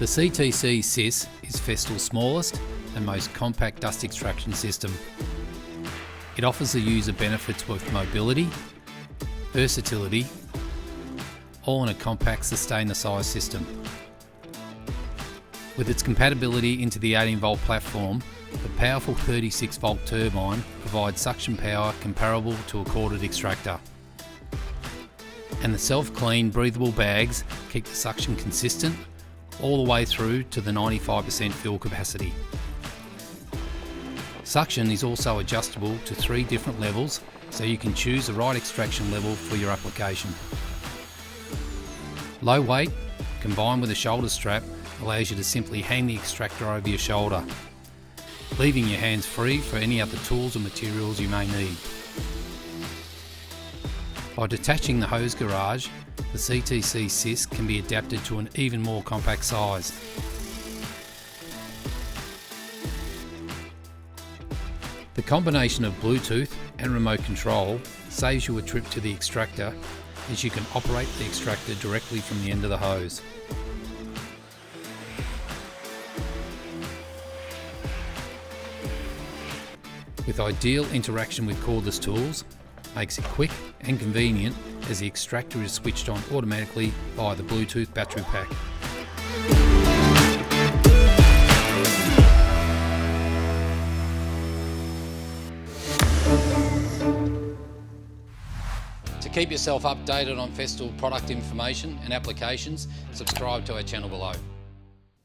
CTC SYS is Festool's smallest and most compact dust extraction system. It offers the user benefits with mobility, versatility, all in a compact Systainer size system. With its compatibility into the 18-volt platform, the powerful 36-volt turbine provides suction power comparable to a corded extractor. And the self-clean breathable bags keep the suction consistent all the way through to the 95% fill capacity. Suction is also adjustable to 3 different levels, so you can choose the right extraction level for your application. Low weight, combined with a shoulder strap, allows you to simply hang the extractor over your shoulder, leaving your hands free for any other tools or materials you may need. By detaching the hose garage, the CTC SYS can be adapted to an even more compact size. The combination of Bluetooth and remote control saves you a trip to the extractor, as you can operate the extractor directly from the end of the hose. With ideal interaction with cordless tools, makes it quick and convenient as the extractor is switched on automatically via the Bluetooth battery pack. To keep yourself updated on Festool product information and applications, subscribe to our channel below.